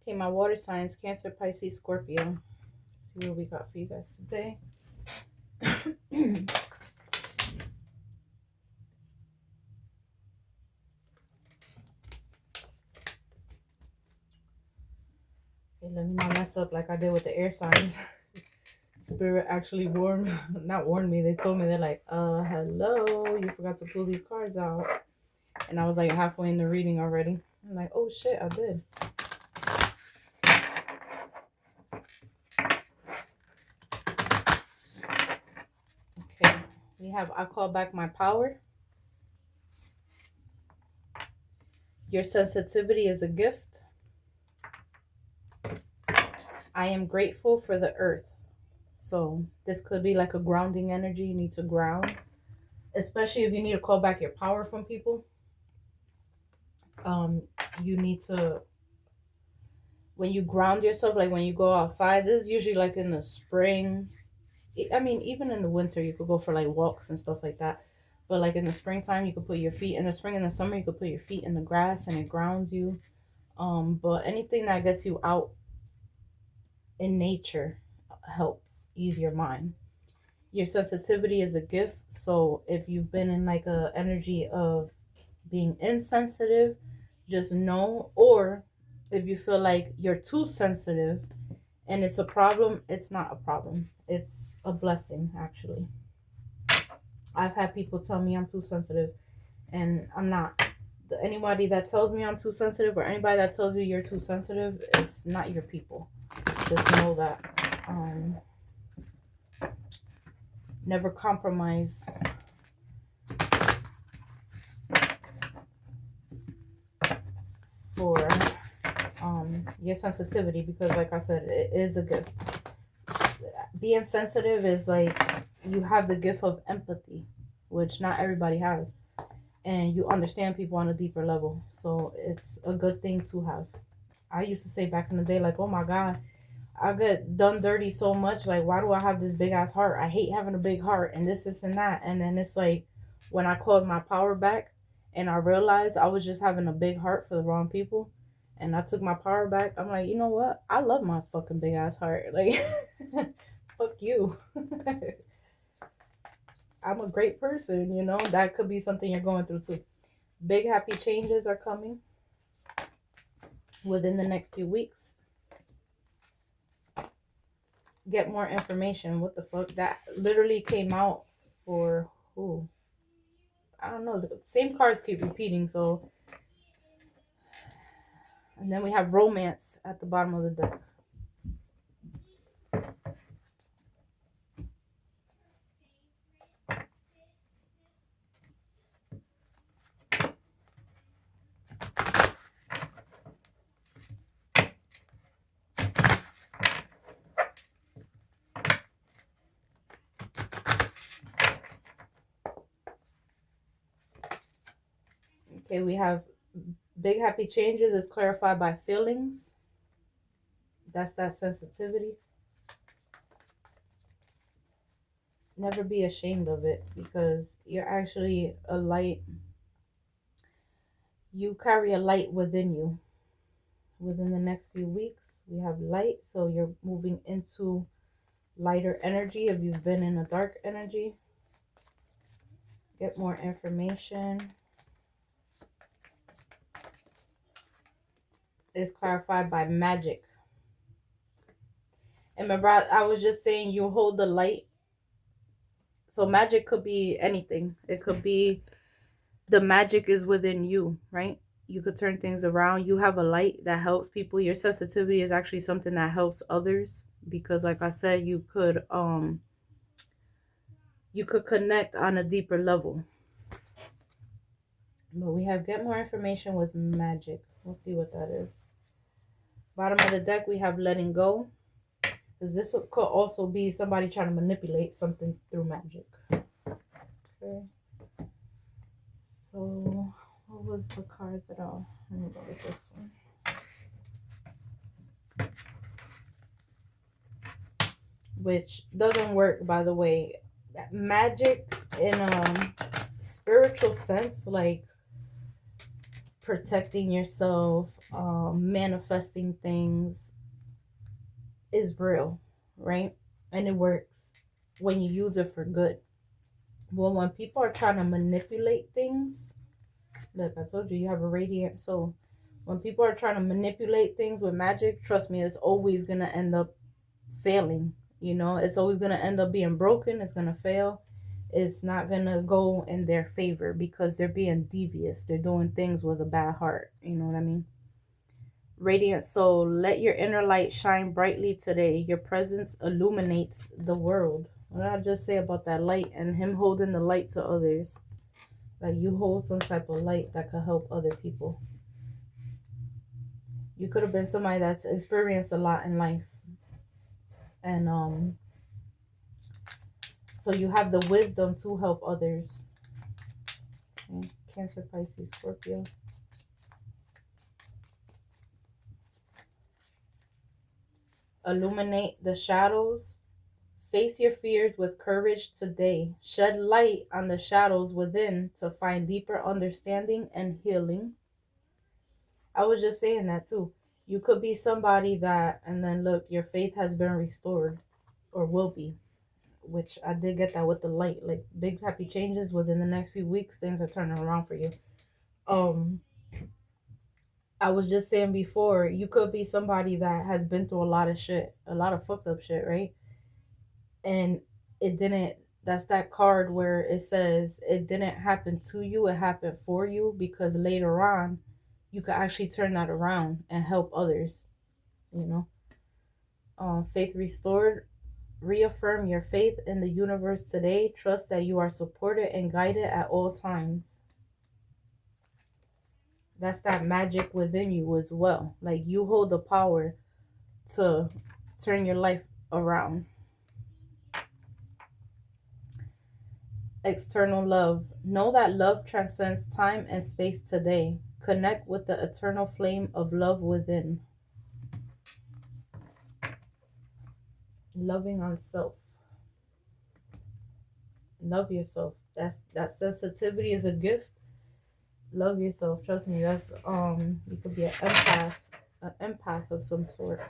Okay, my water signs, Cancer, Pisces, Scorpio. Let's see what we got for you guys today. Okay, let me not mess up like I did with the air signs. Spirit actually warned, not warned me, they told me, they're like, hello, you forgot to pull these cards out. And I was like halfway in the reading already. I'm like, oh shit, I did. Okay, we have I call back my power. Your sensitivity is a gift. I am grateful for the earth. So this could be like a grounding energy. You need to ground, especially if you need to call back your power from people. Um, you need to, when you ground yourself, like when you go outside, this is usually like in the spring. I mean, even in the winter, you could go for like walks and stuff like that. But like in the springtime, you could put your feet in the spring and the summer, you could put your feet in the grass and it grounds you. But anything that gets you out in nature helps ease your mind. Your sensitivity is a gift. So if you've been in like a energy of being insensitive, just know, or if you feel like you're too sensitive and it's a problem, it's not a problem. It's a blessing, actually. I've had people tell me I'm too sensitive, and I'm not. Anybody that tells me I'm too sensitive, or anybody that tells you you're too sensitive, it's not your people. Just know that. Never compromise for your sensitivity, because like I said, it is a gift. Being sensitive is like you have the gift of empathy, which not everybody has, and you understand people on a deeper level, so it's a good thing to have. I used to say back in the day, like, oh my god, I get done dirty so much, like why do I have this big ass heart? I hate having a big heart and this and that. And then it's like when I called my power back and I realized I was just having a big heart for the wrong people, and I took my power back, I'm like, you know what, I love my fucking big ass heart, like fuck you. I'm a great person, you know. That could be something you're going through too. Big happy changes are coming within the next few weeks. Get more information. What the fuck? That literally came out for who? I don't know. The same cards keep repeating, so. And then we have romance at the bottom of the deck. Okay, we have big happy changes is clarified by feelings. That's that sensitivity. Never be ashamed of it, because you're actually a light. You carry a light within you. Within the next few weeks, we have light, so you're moving into lighter energy if you've been in a dark energy. Get more information. Is clarified by magic. And remember, I was just saying you hold the light. So magic could be anything. It could be the magic is within you, right? You could turn things around. You have a light that helps people. Your sensitivity is actually something that helps others, because like I said, you could connect on a deeper level. But we have get more information with magic. We'll see what that is. Bottom of the deck, we have letting go. Because this could also be somebody trying to manipulate something through magic. Okay. So, what was the cards that I'll... Let me go with this one. Which doesn't work, by the way. Magic in a spiritual sense, like protecting yourself, manifesting things is real, right? And it works when you use it for good. Well, when people are trying to manipulate things, look, I told you you have a radiant soul. When people are trying to manipulate things with magic, trust me, it's always going to end up failing. You know, it's always going to end up being broken. It's going to fail. It's not going to go in their favor because they're being devious. They're doing things with a bad heart. You know what I mean? Radiant soul, let your inner light shine brightly today. Your presence illuminates the world. What did I just say about that light and him holding the light to others? Like you hold some type of light that could help other people. You could have been somebody that's experienced a lot in life. And so you have the wisdom to help others. Okay. Cancer, Pisces, Scorpio. Illuminate the shadows. Face your fears with courage today. Shed light on the shadows within to find deeper understanding and healing. I was just saying that too. You could be somebody that, and then look, your faith has been restored or will be, which I did get that with the light. Like big happy changes within the next few weeks, things are turning around for you. I was just saying before, you could be somebody that has been through a lot of shit, a lot of fucked up shit, right? And it didn't, that's that card where it says it didn't happen to you, it happened for you, because later on you could actually turn that around and help others, you know. Faith restored. Reaffirm your faith in the universe today. Trust that you are supported and guided at all times. That's that magic within you as well. Like you hold the power to turn your life around. External love. Know that love transcends time and space today. Connect with the eternal flame of love within. Loving on self. Love yourself. That sensitivity is a gift. Love yourself. Trust me. That's you could be an empath of some sort.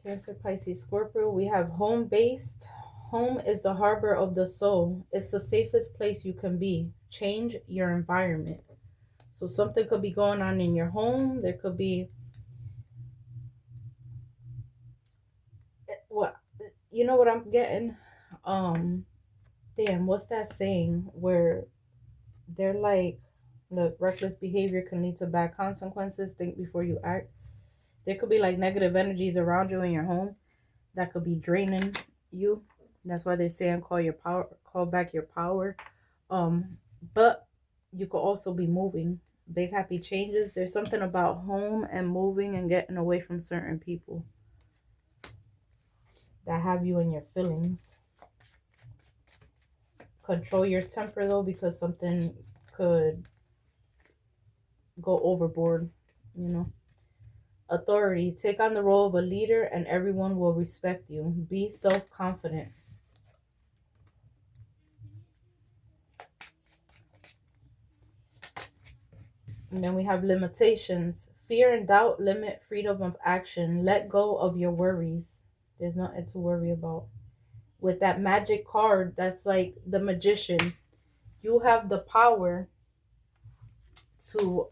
Cancer, Pisces, Scorpio. We have home based. Home is the harbor of the soul. It's the safest place you can be. Change your environment. So something could be going on in your home. There could be what, you know what I'm getting? Damn, what's that saying where they're like, look, reckless behavior can lead to bad consequences. Think before you act. There could be like negative energies around you in your home that could be draining you. That's why they're saying call back your power. Um, but you could also be moving. Big happy changes. There's something about home and moving and getting away from certain people that have you in your feelings. Control your temper though, because something could go overboard, you know. Authority. Take on the role of a leader and everyone will respect you. Be self-confident. And then we have limitations. Fear and doubt limit freedom of action. Let go of your worries. There's nothing to worry about. With that magic card, that's like the magician. You have the power to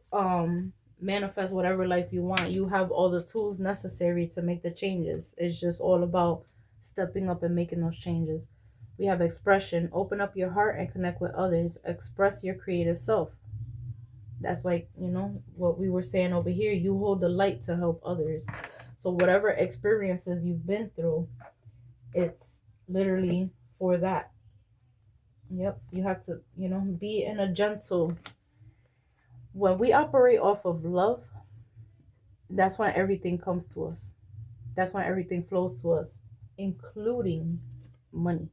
manifest whatever life you want. You have all the tools necessary to make the changes. It's just all about stepping up and making those changes. We have expression. Open up your heart and connect with others. Express your creative self. That's like, you know, what we were saying over here. You hold the light to help others. So whatever experiences you've been through, it's literally for that. Yep. You have to, you know, be in a gentle. When we operate off of love, that's when everything comes to us. That's when everything flows to us, including money.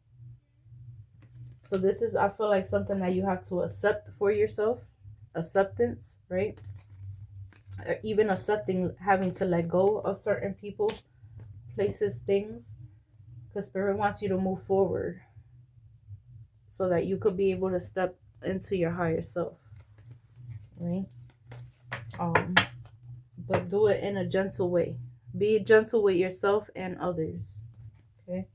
So this is, I feel like, something that you have to accept for yourself. Acceptance, right? or even accepting having to let go of certain people, places, things, because Spirit wants you to move forward so that you could be able to step into your higher self, right? Um, but do it in a gentle way. Be gentle with yourself and others. Okay.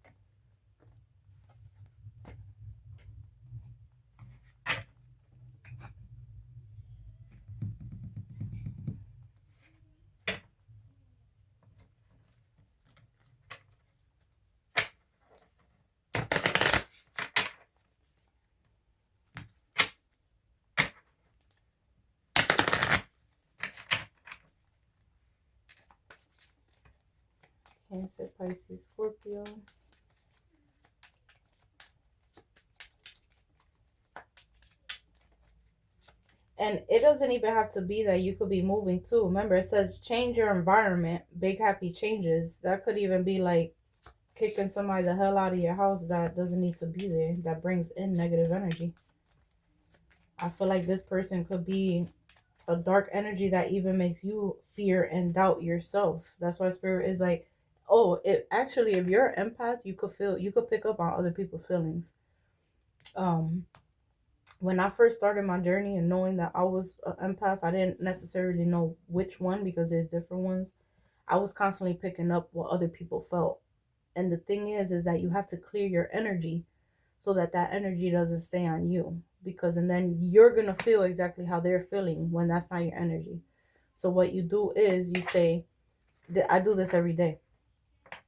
Cancer, Pisces, Scorpio. And it doesn't even have to be that. You could be moving too. Remember, it says change your environment, big happy changes. That could even be like kicking somebody the hell out of your house that doesn't need to be there, that brings in negative energy. I feel like this person could be a dark energy that even makes you fear and doubt yourself. That's why Spirit is like, oh, it actually, if you're an empath, you could pick up on other people's feelings. When I first started my journey and knowing that I was an empath, I didn't necessarily know which one because there's different ones. I was constantly picking up what other people felt. And the thing is that you have to clear your energy so that that energy doesn't stay on you, because and then you're going to feel exactly how they're feeling when that's not your energy. So what you do is you say that I do this every day.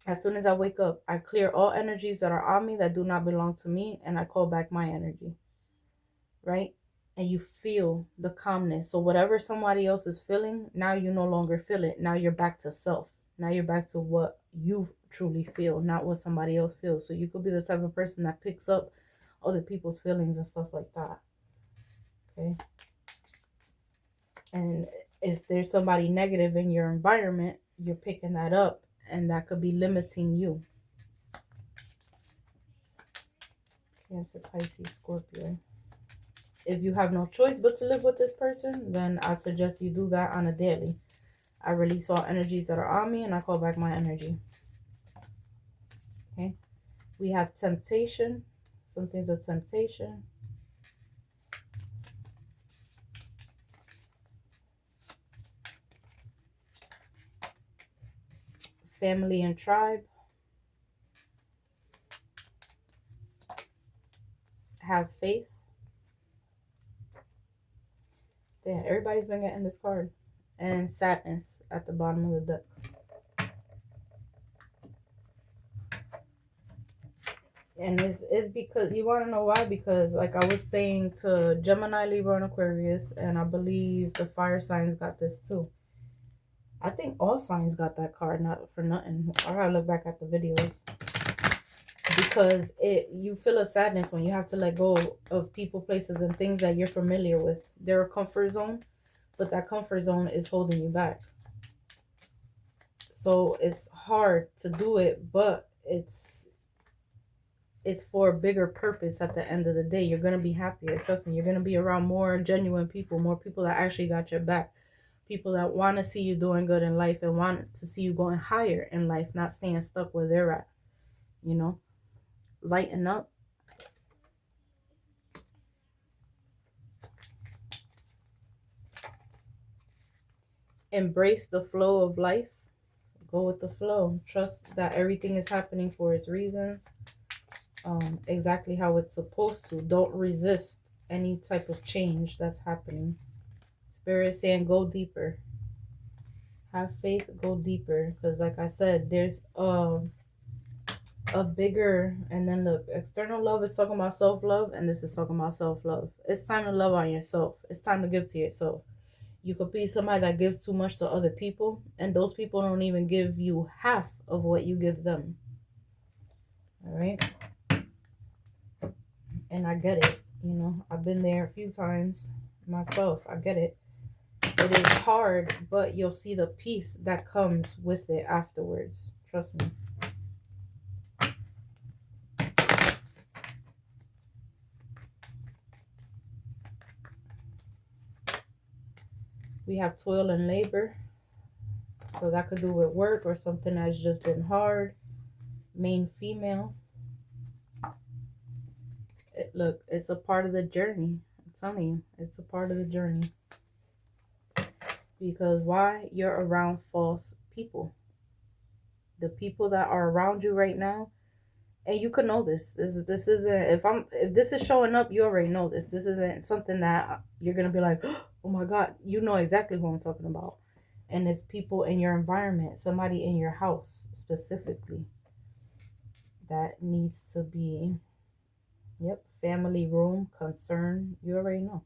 As soon as I wake up, I clear all energies that are on me that do not belong to me, and I call back my energy, right? And you feel the calmness. So whatever somebody else is feeling, now you no longer feel it. Now you're back to self. Now you're back to what you truly feel, not what somebody else feels. So you could be the type of person that picks up other people's feelings and stuff like that. Okay. And if there's somebody negative in your environment, you're picking that up, and that could be limiting you. Cancer, Pisces, Scorpio. If you have no choice but to live with this person, then I suggest you do that on a daily. I release all energies that are on me, and I call back my energy. Okay. We have temptation. Something's a temptation. Family and tribe. Have faith. Damn, everybody's been getting this card. And sadness at the bottom of the deck. And it's because you want to know why? Because like I was saying to Gemini, Libra, and Aquarius, and I believe the fire signs got this too. I think all signs got that card, not for nothing. I gotta look back at the videos. Because you feel a sadness when you have to let go of people, places, and things that you're familiar with. They're a comfort zone, but that comfort zone is holding you back. So it's hard to do it, but it's for a bigger purpose. At the end of the day, you're going to be happier. Trust me, you're going to be around more genuine people, more people that actually got your back, people that want to see you doing good in life and want to see you going higher in life, not staying stuck where they're at. You know, lighten up. Embrace the flow of life. Go with the flow. Trust that everything is happening for its reasons. Exactly how it's supposed to. Don't resist any type of change that's happening. Spirit is saying go deeper. Have faith, go deeper. Because like I said, there's a bigger, and then look, external love is talking about self-love, and this is talking about self-love. It's time to love on yourself. It's time to give to yourself. You could be somebody that gives too much to other people, and those people don't even give you half of what you give them. All right? And I get it. You know, I've been there a few times myself. I get it. It is hard, but you'll see the peace that comes with it afterwards. Trust me. We have toil and labor. So that could do with work or something that's just been hard. Main female. Look, it's a part of the journey. I'm telling you, it's a part of the journey. Because why? You're around false people. The people that are around you right now, and you could know this. This isn't, if this is showing up, you already know this. This isn't something that you're gonna be like, oh my god, you know exactly who I'm talking about. And it's people in your environment, somebody in your house specifically that needs to be, yep, family room concern. You already know.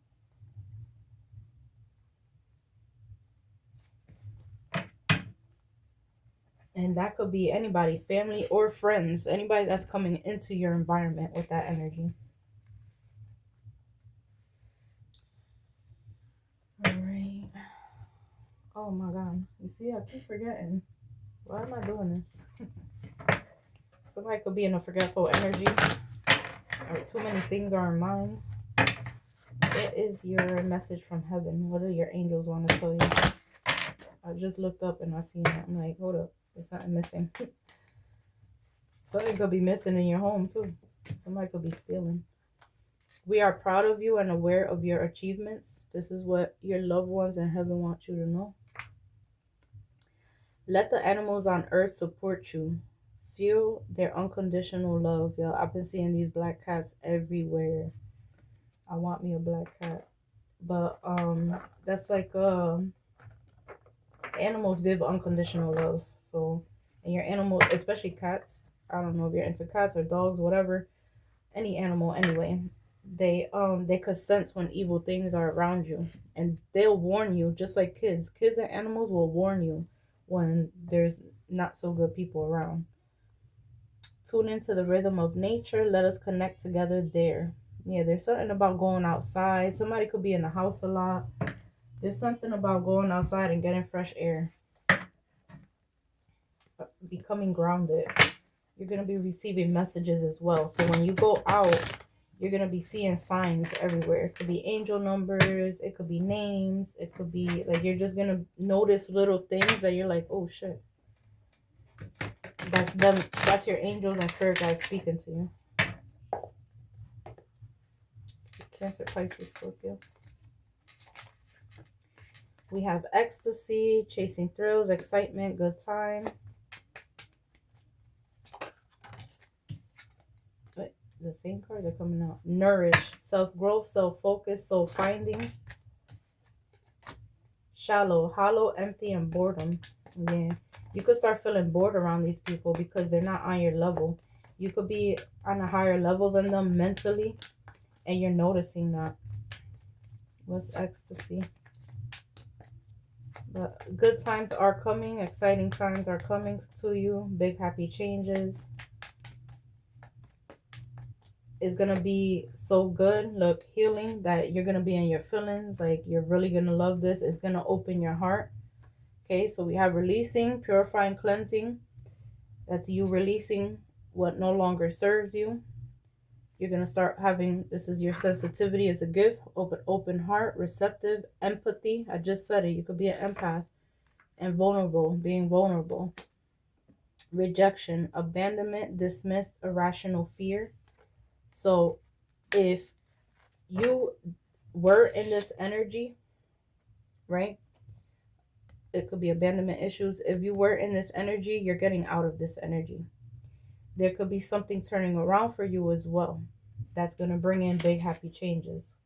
And that could be anybody, family or friends, anybody that's coming into your environment with that energy. All right. Oh my god. You see, I keep forgetting. Why am I doing this? Somebody could be in a forgetful energy. Or too many things are in mind. What is your message from heaven? What do your angels want to tell you? I just looked up and I seen it. I'm like, hold up. There's something missing. Something could be missing in your home too. Somebody could be stealing. We are proud of you and aware of your achievements. This is what your loved ones in heaven want you to know. Let the animals on earth support you. Feel their unconditional love. Yo, I've been seeing these black cats everywhere. I want me a black cat. But that's like animals give unconditional love. So, and your animal, especially cats, I don't know if you're into cats or dogs, whatever, any animal anyway, they could sense when evil things are around you, and they'll warn you, just like kids and animals will warn you when there's not so good people around. Tune into the rhythm of nature. Let us connect together there. Yeah, there's something about going outside. Somebody could be in the house a lot. There's something about going outside and getting fresh air, becoming grounded. You're going to be receiving messages as well. So when you go out, you're going to be seeing signs everywhere. It could be angel numbers. It could be names. It could be like you're just going to notice little things that you're like, oh shit. That's them. That's your angels and spirit guides speaking to you. Cancer, Pisces, Scorpio. We have ecstasy, chasing thrills, excitement, good time. Wait, the same cards are coming out. Nourish, self-growth, self-focus, soul-finding. Shallow, hollow, empty, and boredom. Yeah. You could start feeling bored around these people because they're not on your level. You could be on a higher level than them mentally, and you're noticing that. What's ecstasy? But good times are coming. Exciting times are coming to you. Big happy changes. It's going to be so good. Look, healing that you're going to be in your feelings. Like you're really going to love this. It's going to open your heart. Okay, so we have releasing, purifying, cleansing. That's you releasing what no longer serves you. You're going to start having, this is your sensitivity as a gift, open heart, receptive, empathy. I just said it. You could be an empath. And vulnerable, being vulnerable. Rejection, abandonment, dismissed, irrational fear. So if you were in this energy, right? It could be abandonment issues. If you were in this energy, you're getting out of this energy. There could be something turning around for you as well. That's going to bring in big happy changes.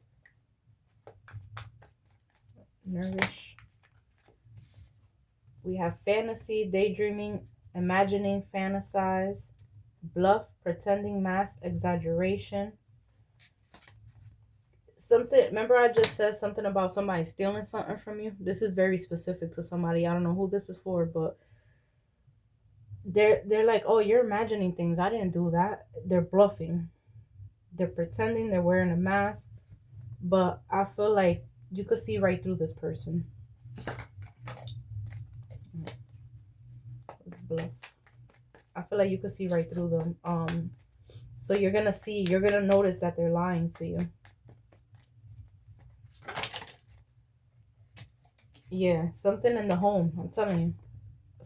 Nourish. We have fantasy, daydreaming, imagining, fantasize, bluff, pretending, mask, exaggeration. Something, remember I just said something about somebody stealing something from you? This is very specific to somebody. I don't know who this is for, but they're like, oh, you're imagining things. I didn't do that. They're bluffing. They're pretending, they're wearing a mask. But I feel like you could see right through this person. It's bluff. I feel like you could see right through them. So you're gonna notice that they're lying to you. Yeah, something in the home. I'm telling you.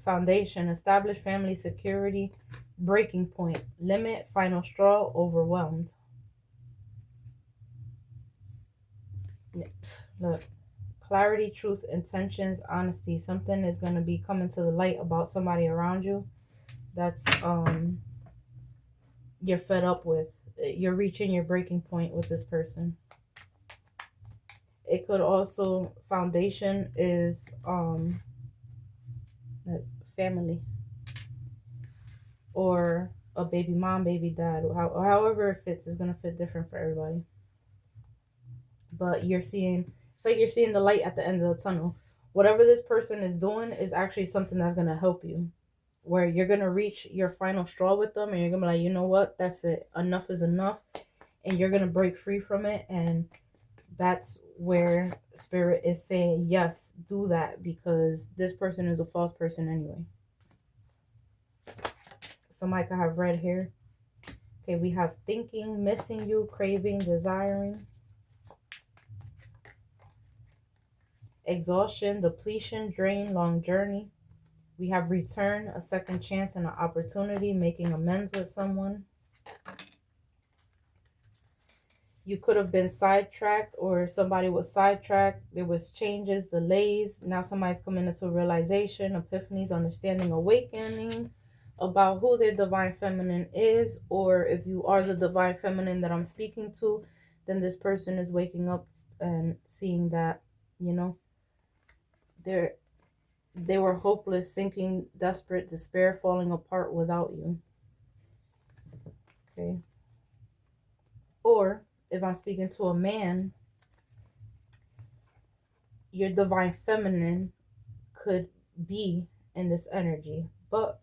Foundation, establish family security, breaking point, limit, final straw, overwhelmed. Yeah, look, clarity, truth, intentions, honesty. Something is going to be coming to the light about somebody around you that's you're fed up with. You're reaching your breaking point with this person. It could also, foundation is like family, or a baby mom, baby dad, or however it fits is going to fit different for everybody. But you're seeing, it's like you're seeing the light at the end of the tunnel. Whatever this person is doing is actually something that's going to help you, where you're going to reach your final straw with them, and you're going to be like, you know what, that's it, enough is enough, and you're going to break free from it. And that's where spirit is saying, yes, do that, because this person is a false person anyway. Somebody could have red hair. Okay, we have thinking, missing you, craving, desiring, exhaustion, depletion, drain, long journey. We have return, a second chance and an opportunity, making amends with someone. You could have been sidetracked, or somebody was sidetracked. There was changes, delays. Now somebody's coming into realization, epiphanies, understanding, awakening about who their divine feminine is. Or if you are the divine feminine that I'm speaking to, then this person is waking up and seeing that, you know, they're they were hopeless, sinking, desperate, despair, falling apart without you. Okay. Or if I'm speaking to a man, your divine feminine could be in this energy, but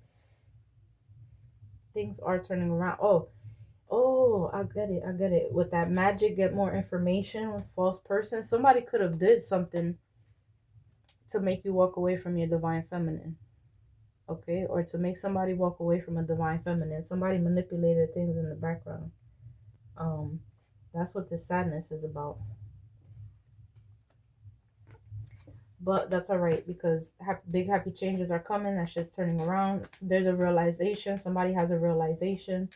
things are turning around. Oh, I get it. I get it. With that magic, get more information with false person. Somebody could have did something to make you walk away from your divine feminine. Okay, or to make somebody walk away from a divine feminine. Somebody manipulated things in the background. Um, that's what this sadness is about. But that's all right, because big happy changes are coming. That shit's turning around. So there's a realization. Somebody has a realization.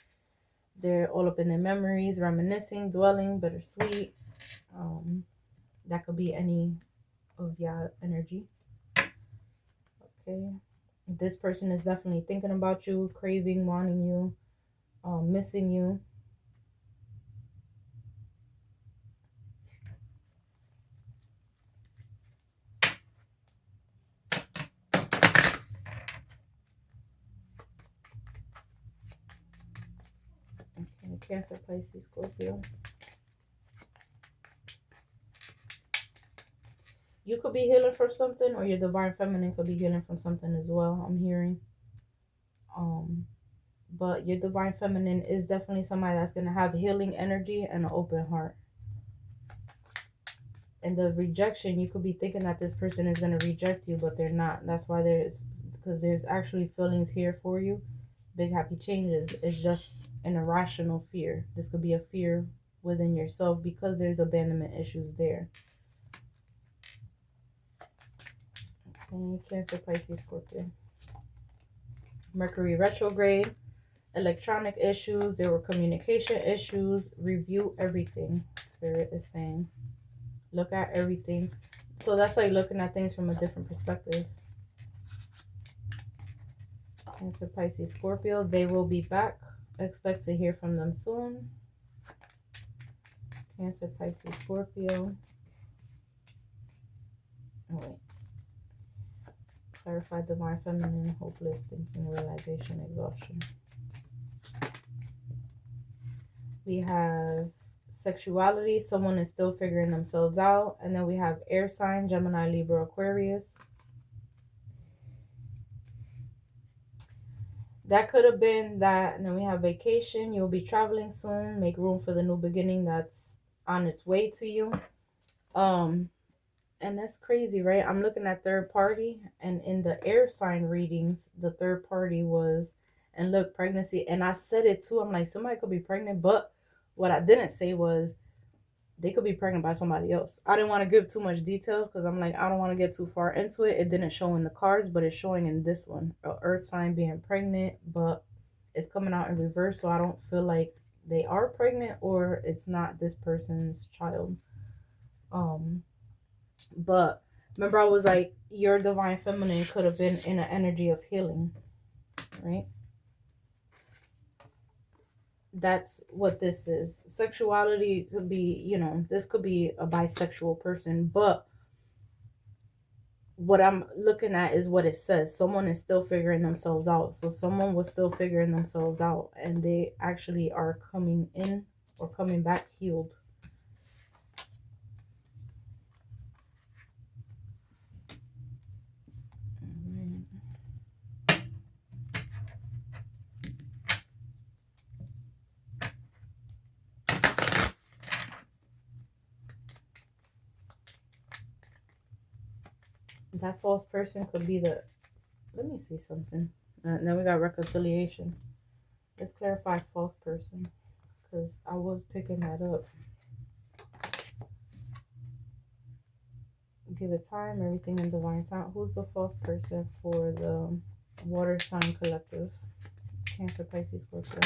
They're all up in their memories, reminiscing, dwelling, bittersweet. Um, that could be any of your energy. Okay. This person is definitely thinking about you, craving, wanting you, missing you. Okay. Cancer, Pisces, Scorpio. You could be healing from something, or your divine feminine could be healing from something as well. I'm hearing. But your divine feminine is definitely somebody that's gonna have healing energy and an open heart. And the rejection, you could be thinking that this person is gonna reject you, but they're not. That's why because there's actually feelings here for you. Big happy changes. It's just an irrational fear. This could be a fear within yourself because there's abandonment issues there. Okay, Cancer, Pisces, Scorpio. Mercury retrograde, electronic issues, there were communication issues. Review everything, Spirit is saying. Look at everything. So that's like looking at things from a different perspective. Cancer, Pisces, Scorpio, they will be back. Expect to hear from them soon. Cancer, Pisces, Scorpio. Oh, wait. Clarified divine feminine, hopeless, thinking, realization, exhaustion. We have sexuality, someone is still figuring themselves out. And then we have air sign, Gemini, Libra, Aquarius. That could have been that. And then we have vacation, you'll be traveling soon, make room for the new beginning that's on its way to you. And that's crazy, right? I'm looking at third party, and in the air sign readings, the third party was, and look, pregnancy. And I said it too. I'm like, somebody could be pregnant, but what I didn't say was They could be pregnant by somebody else. I didn't want to give too much details because I'm like, I don't want to get too far into it. It didn't show in the cards, but it's showing in this one. A earth sign being pregnant, but it's coming out in reverse, so I don't feel like they are pregnant or it's not this person's child. Um, but remember I was like, your divine feminine could have been in an energy of healing, right? That's what this is. Sexuality could be, this could be a bisexual person, but what I'm looking at is what it says. Someone is still figuring themselves out. So someone was still figuring themselves out and they actually are coming in or coming back healed. That false person could be the, let me see something. Then we got reconciliation. Let's clarify false person because I was picking that up. Give it time, everything in divine time. Who's the false person for the water sign collective? Cancer, Pisces, Scorpio.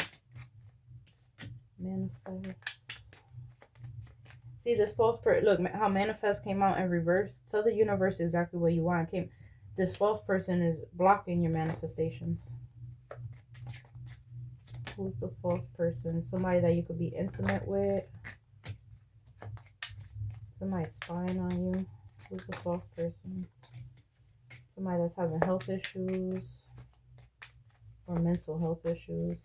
Manifest. See this false person. Look how manifest came out in reverse. Tell the universe exactly what you want. This false person is blocking your manifestations. Who's the false person? Somebody that you could be intimate with. Somebody spying on you. Who's the false person? Somebody that's having health issues or mental health issues.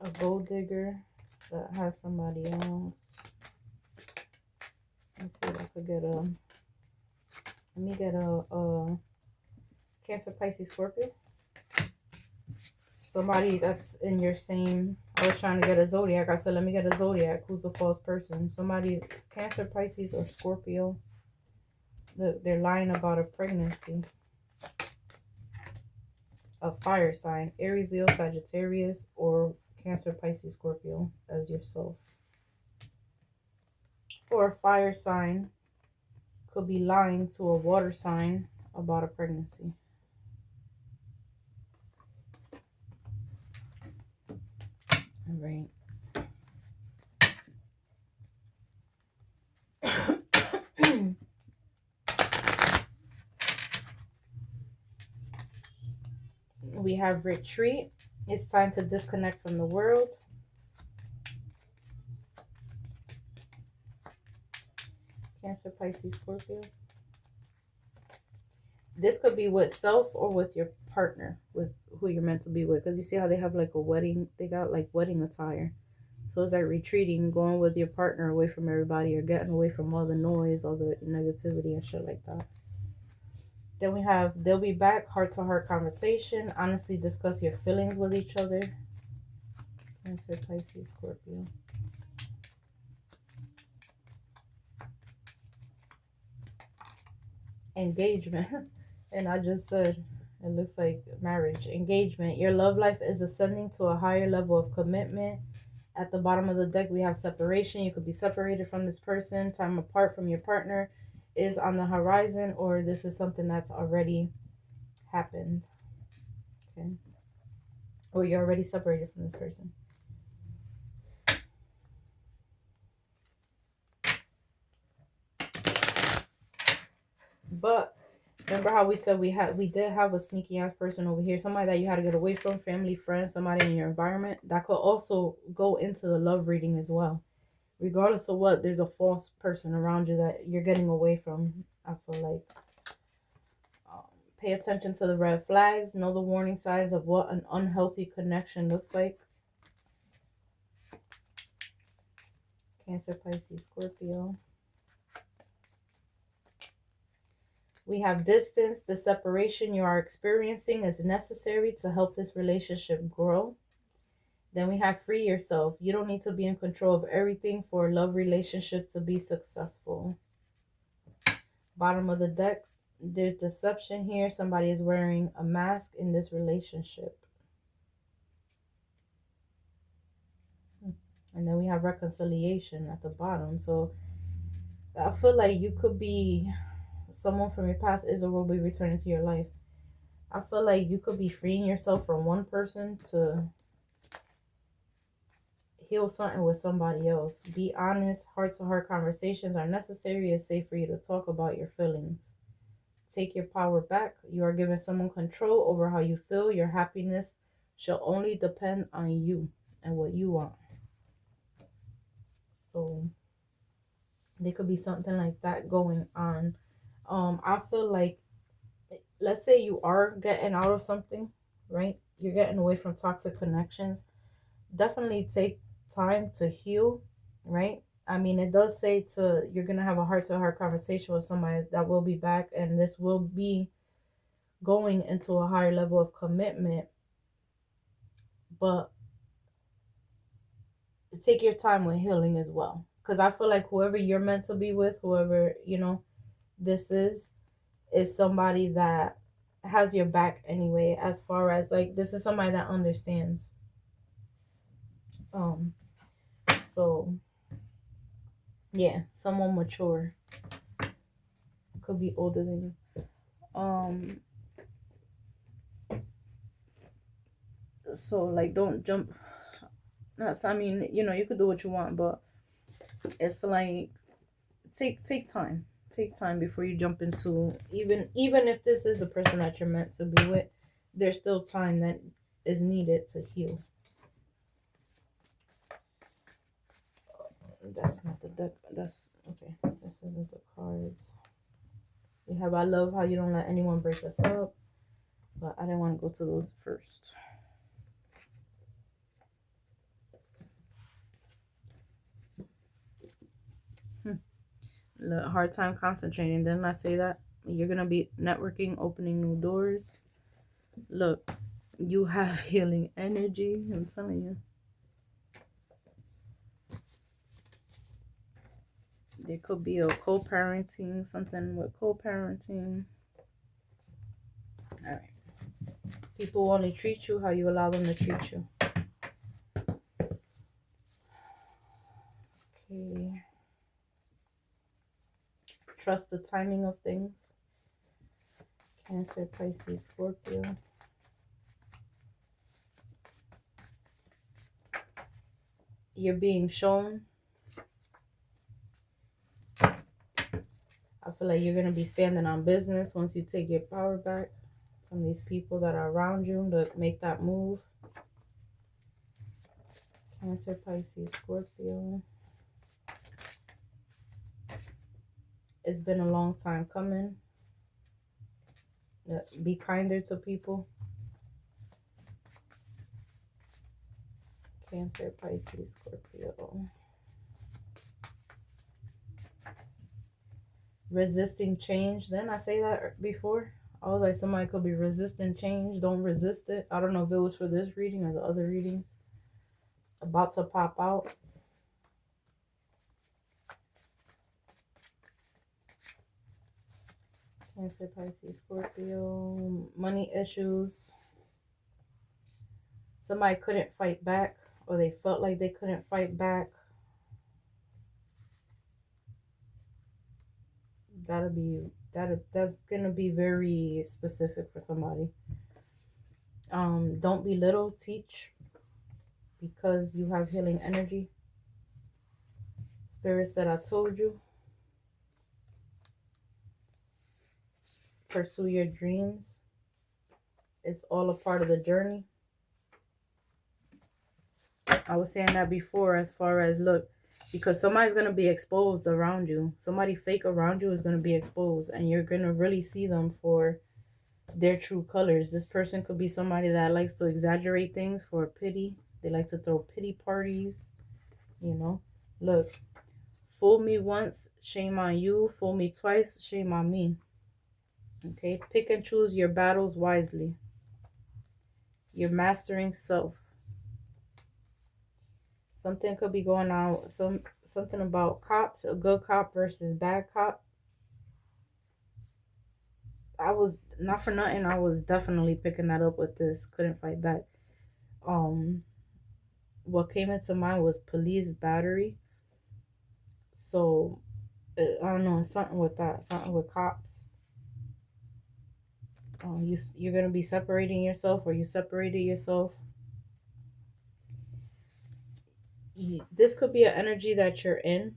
A gold digger that has somebody else. Let's see if I could get a. Let me get a Cancer, Pisces, Scorpio. Somebody that's in your same. I was trying to get a zodiac. I said, let me get a zodiac. Who's a false person? Somebody, Cancer, Pisces, or Scorpio. They're lying about a pregnancy. A fire sign. Aries, Leo, Sagittarius, or Cancer, Pisces, Scorpio as yourself. Or a fire sign could be lying to a water sign about a pregnancy. All right. We have retreat. It's time to disconnect from the world. Cancer, Pisces, Scorpio. This could be with self or with your partner, with who you're meant to be with. Because you see how they have like a wedding, they got like wedding attire. So it's like retreating, going with your partner away from everybody or getting away from all the noise, all the negativity and shit like that. Then we have they'll be back, heart-to-heart conversation. Honestly discuss your feelings with each other. Cancer, Pisces, Scorpio. Engagement. And I just said it looks like marriage. Engagement. Your love life is ascending to a higher level of commitment. At the bottom of the deck, we have separation. You could be separated from this person. Time apart from your partner is on the horizon, or this is something that's already happened. Okay. Or you're already separated from this person. But remember how we said we did have a sneaky ass person over here, somebody that you had to get away from, family, friends, somebody in your environment. That could also go into the love reading as well. Regardless of what, there's a false person around you that you're getting away from. I feel like pay attention to the red flags, know the warning signs of what an unhealthy connection looks like. Cancer, Pisces, Scorpio. We have distance. The separation you are experiencing is necessary to help this relationship grow. Then we have free yourself. You don't need to be in control of everything for a love relationship to be successful. Bottom of the deck, there's deception here. Somebody is wearing a mask in this relationship. And then we have reconciliation at the bottom. So I feel like you could be someone from your past is or will be returning to your life. I feel like you could be freeing yourself from one person to heal something with somebody else. Be honest, heart to heart conversations are necessary. It's safe for you to talk about your feelings. Take your power back. You are giving someone control over how you feel. Your happiness shall only depend on you and what you want. So there could be something like that going on. I feel like, let's say you are getting out of something, right? You're getting away from toxic connections. Definitely take time to heal, right? I mean, it does say to you're gonna have a heart to heart conversation with somebody that will be back, and this will be going into a higher level of commitment. But take your time with healing as well, because I feel like whoever you're meant to be with, whoever this is somebody that has your back anyway. As far as like, this is somebody that understands. Um, so yeah, someone mature, could be older than you. So like, don't jump. That's, I mean, you could do what you want, but it's like, take time. Take time before you jump into, even if this is the person that you're meant to be with, there's still time that is needed to heal. That's not the deck. That's okay. This isn't the cards. We have, I love how you don't let anyone break us up, but I didn't want to go to those first. Hard time concentrating. Didn't I say that? You're gonna be networking, opening new doors. Look, you have healing energy. I'm telling you. There could be a co-parenting, something with co-parenting. All right. People only treat you how you allow them to treat you. Okay. Trust the timing of things. Cancer, Pisces, Scorpio. You're being shown. I feel like you're going to be standing on business once you take your power back from these people that are around you to make that move. Cancer, Pisces, Scorpio. It's been a long time coming. Be kinder to people. Cancer, Pisces, Scorpio. Resisting change. Didn't I say that before? I was like, somebody could be resisting change. Don't resist it. I don't know if it was for this reading or the other readings. About to pop out. Cancer, Pisces, Scorpio. Money issues. Somebody couldn't fight back, or they felt like they couldn't fight back. That's gonna be very specific for somebody. Don't belittle, teach, because you have healing energy. Spirit said, I told you. Pursue your dreams. It's all a part of the journey. I was saying that before, as far as, look, because somebody's going to be exposed around you. Somebody fake around you is going to be exposed, and you're going to really see them for their true colors. This person could be somebody that likes to exaggerate things for pity. They like to throw pity parties, Look, fool me once, shame on you. Fool me twice, shame on me. Okay, pick and choose your battles wisely. You're mastering self. Something could be going on. Something about cops, a good cop versus bad cop. I was, not for nothing, I was definitely picking that up with this. Couldn't fight back. what came into mind was police battery. So I don't know, something with that, something with cops. You're gonna be separating yourself, or you separated yourself. This could be an energy that you're in.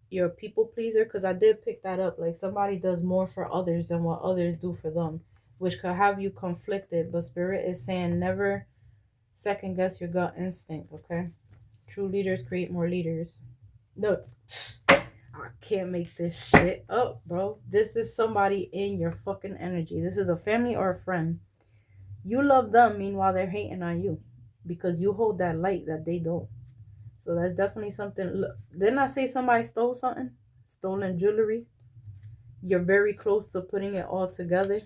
You're a people pleaser, because I did pick that up. Like somebody does more for others than what others do for them, which could have you conflicted. But Spirit is saying never second guess your gut instinct. Okay, true leaders create more leaders. Look, I can't make this shit up, bro. This is somebody in your fucking energy. This is a family or a friend. You love them, meanwhile they're hating on you because you hold that light that they don't. So that's definitely something. Look, didn't I say somebody stole something? Stolen jewelry. You're very close to putting it all together.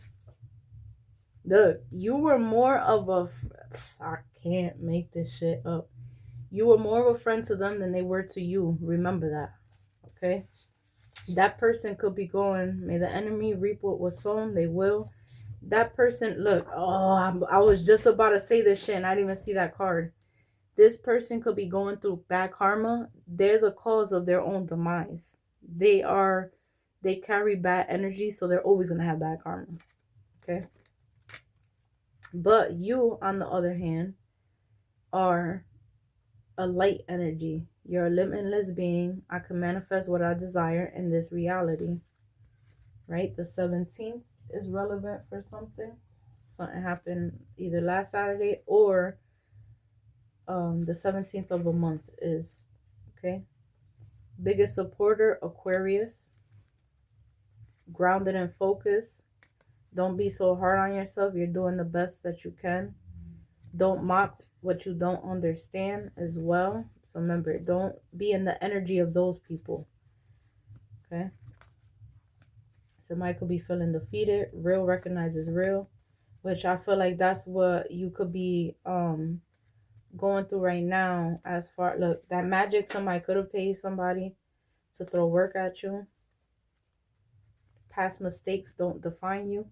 Look, you were more of a. I can't make this shit up. You were more of a friend to them than they were to you. Remember that. Okay? That person could be going, may the enemy reap what was sown. They will. That person, look, I was just about to say this shit and I didn't even see that card. This person could be going through bad karma. They're the cause of their own demise. They carry bad energy, so they're always going to have bad karma. Okay? But you, on the other hand, are a light energy. You're a limitless being. I can manifest what I desire in this reality. Right? The 17th is relevant for something. Something happened either last Saturday or the 17th of a month is okay. Biggest supporter, Aquarius. Grounded and focused. Don't be so hard on yourself. You're doing the best that you can. Don't mock what you don't understand as well. So remember, don't be in the energy of those people. Okay. Somebody could be feeling defeated. Real recognizes real, which I feel like that's what you could be going through right now. As far, look, that magic, somebody could have paid somebody to throw work at you. Past mistakes don't define you.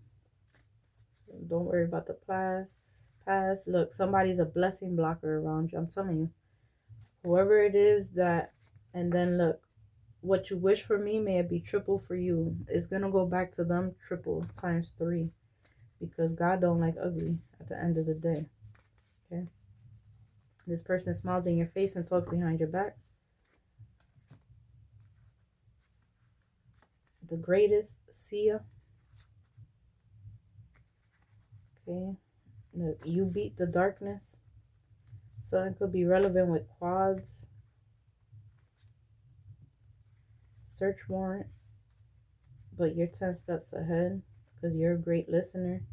Don't worry about the past. Look, somebody's a blessing blocker around you. I'm telling you, whoever it is that, and then look, what you wish for me, may it be triple for you. It's gonna go back to them triple times 3, because God don't like ugly at the end of the day. Okay. This person smiles in your face and talks behind your back. The greatest, Sia. Okay. Look, you beat the darkness. So it could be relevant with quads. Search warrant. But you're 10 steps ahead because you're a great listener.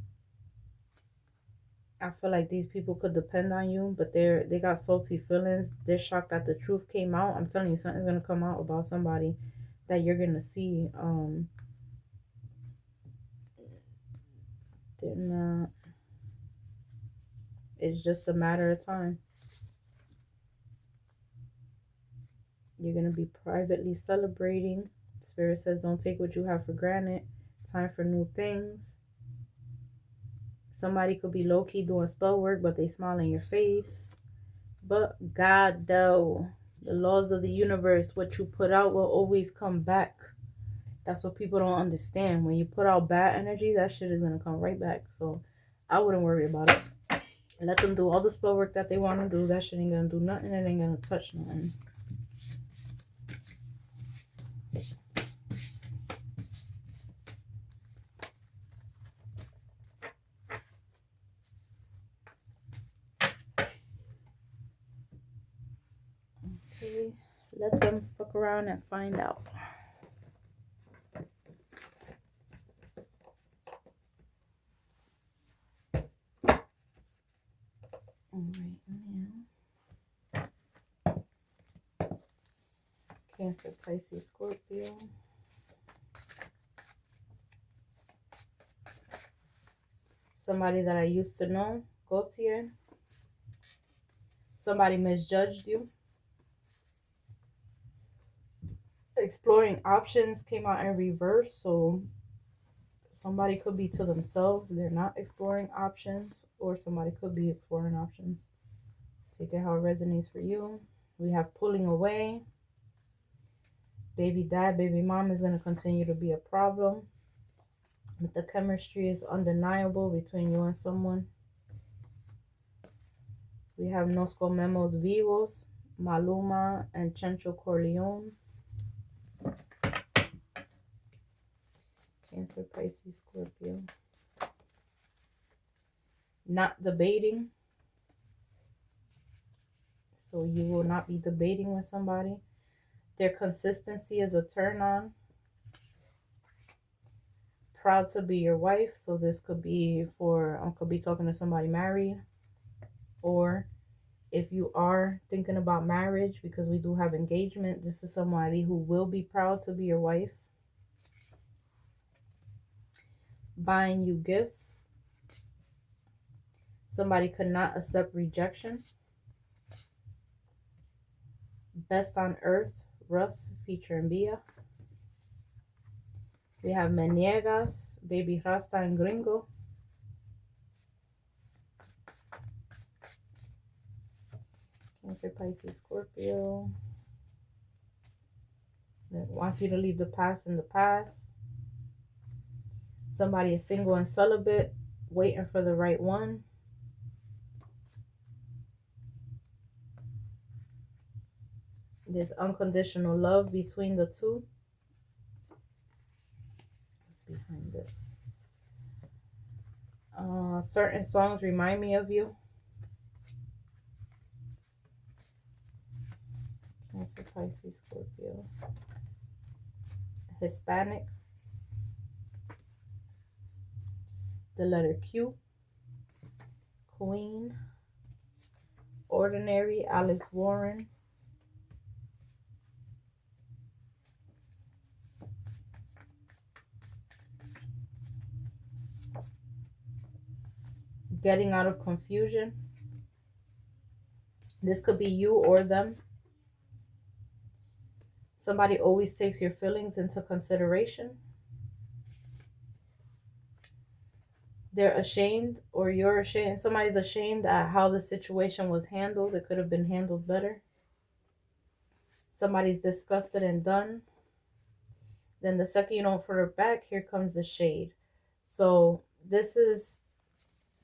I feel like these people could depend on you, but they got salty feelings. They're shocked that the truth came out. I'm telling you, something's gonna come out about somebody that you're gonna see. They're not. It's just a matter of time. You're gonna be privately celebrating. Spirit says, don't take what you have for granted. Time for new things. Somebody could be low-key doing spell work, but they smile in your face. But God, though, the laws of the universe, what you put out will always come back. That's what people don't understand. When you put out bad energy, that shit is going to come right back. So I wouldn't worry about it. Let them do all the spell work that they want to do. That shit ain't going to do nothing. It ain't going to touch nothing. Okay. Let them fuck around and find out. Alright, now. Cancer, Pisces, Scorpio. Somebody that I used to know, Gautier. Somebody misjudged you. Exploring options came out in reverse, so somebody could be to themselves. They're not exploring options, or somebody could be exploring options Take it how it resonates for you. We have pulling away. Baby dad, baby mom is going to continue to be a problem. But the chemistry is undeniable between you and someone. We have Nos Comemos Vivos, Maluma, and Chencho Corleone. Cancer, Pisces, Scorpio. Not debating. So you will not be debating with somebody. Their consistency is a turn on. Proud to be your wife. So this could be for, I could be talking to somebody married. Or if you are thinking about marriage, because we do have engagement, this is somebody who will be proud to be your wife. Buying you gifts. Somebody could not accept rejection. Best on Earth, Russ, featuring Bia. We have Meniegas, Baby Rasta and Gringo. Cancer, Pisces, Scorpio. That wants you to leave the past in the past. Somebody is single and celibate, waiting for the right one. There's unconditional love between the two. What's behind this? Certain songs remind me of you. Cancer, Pisces, Scorpio. Hispanic. The letter Q. Queen. Ordinary, Alex Warren. Getting out of confusion. This could be you or them. Somebody always takes your feelings into consideration. They're ashamed, or you're ashamed. Somebody's ashamed at how the situation was handled. It could have been handled better. Somebody's disgusted and done. Then the second you don't flirt back, here comes the shade. So this is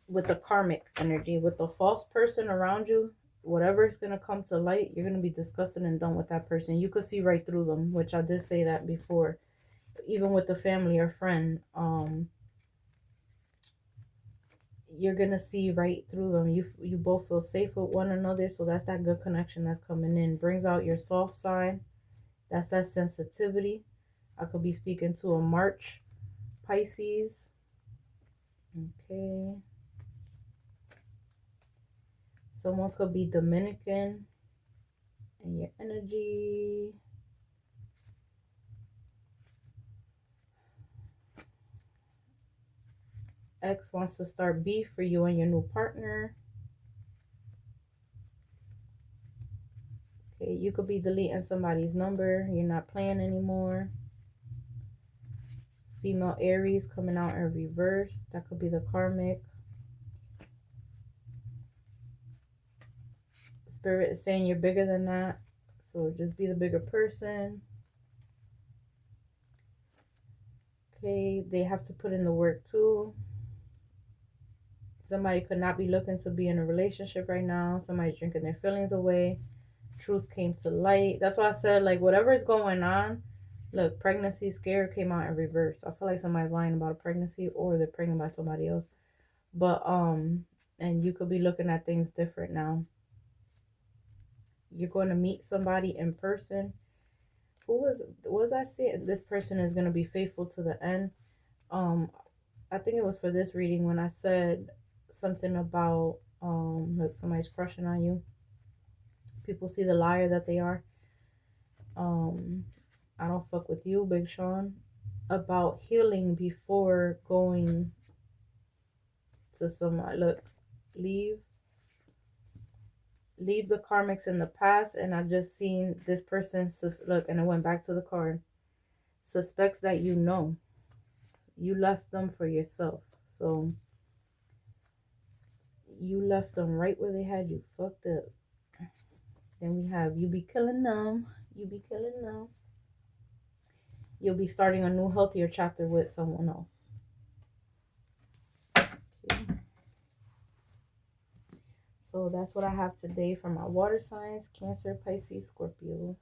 with the karmic energy, with the false person around you. Whatever is going to come to light, you're going to be disgusted and done with that person. You could see right through them, which I did say that before. Even with the family or friend, you're going to see right through them. You both feel safe with one another, so that's that good connection that's coming in. Brings out your soft side. That's that sensitivity. I could be speaking to a March Pisces. Okay. Someone could be Dominican in your energy. X wants to start beef for you and your new partner. Okay, you could be deleting somebody's number. You're not playing anymore. Female Aries coming out in reverse. That could be the karmic. Spirit is saying you're bigger than that. So just be the bigger person. Okay, they have to put in the work too. Somebody could not be looking to be in a relationship right now. Somebody's drinking their feelings away. Truth came to light. That's why I said, like, whatever is going on. Look, pregnancy scare came out in reverse. I feel like somebody's lying about a pregnancy, or they're pregnant by somebody else. But and you could be looking at things different now. You're going to meet somebody in person. Who was I saying? This person is going to be faithful to the end. I think it was for this reading when I said something about that somebody's crushing on you. People see the liar that they are. I don't fuck with you, Big Sean. About healing before going to someone. Look, leave the karmics in the past. And I just seen this person, look, and I went back to the card. Suspects that you know. You left them for yourself. So you left them right where they had you fucked up. Then we have you be killing them. You be killing them. You'll be starting a new healthier chapter with someone else. Okay. So that's what I have today for my water signs, Cancer, Pisces, Scorpio.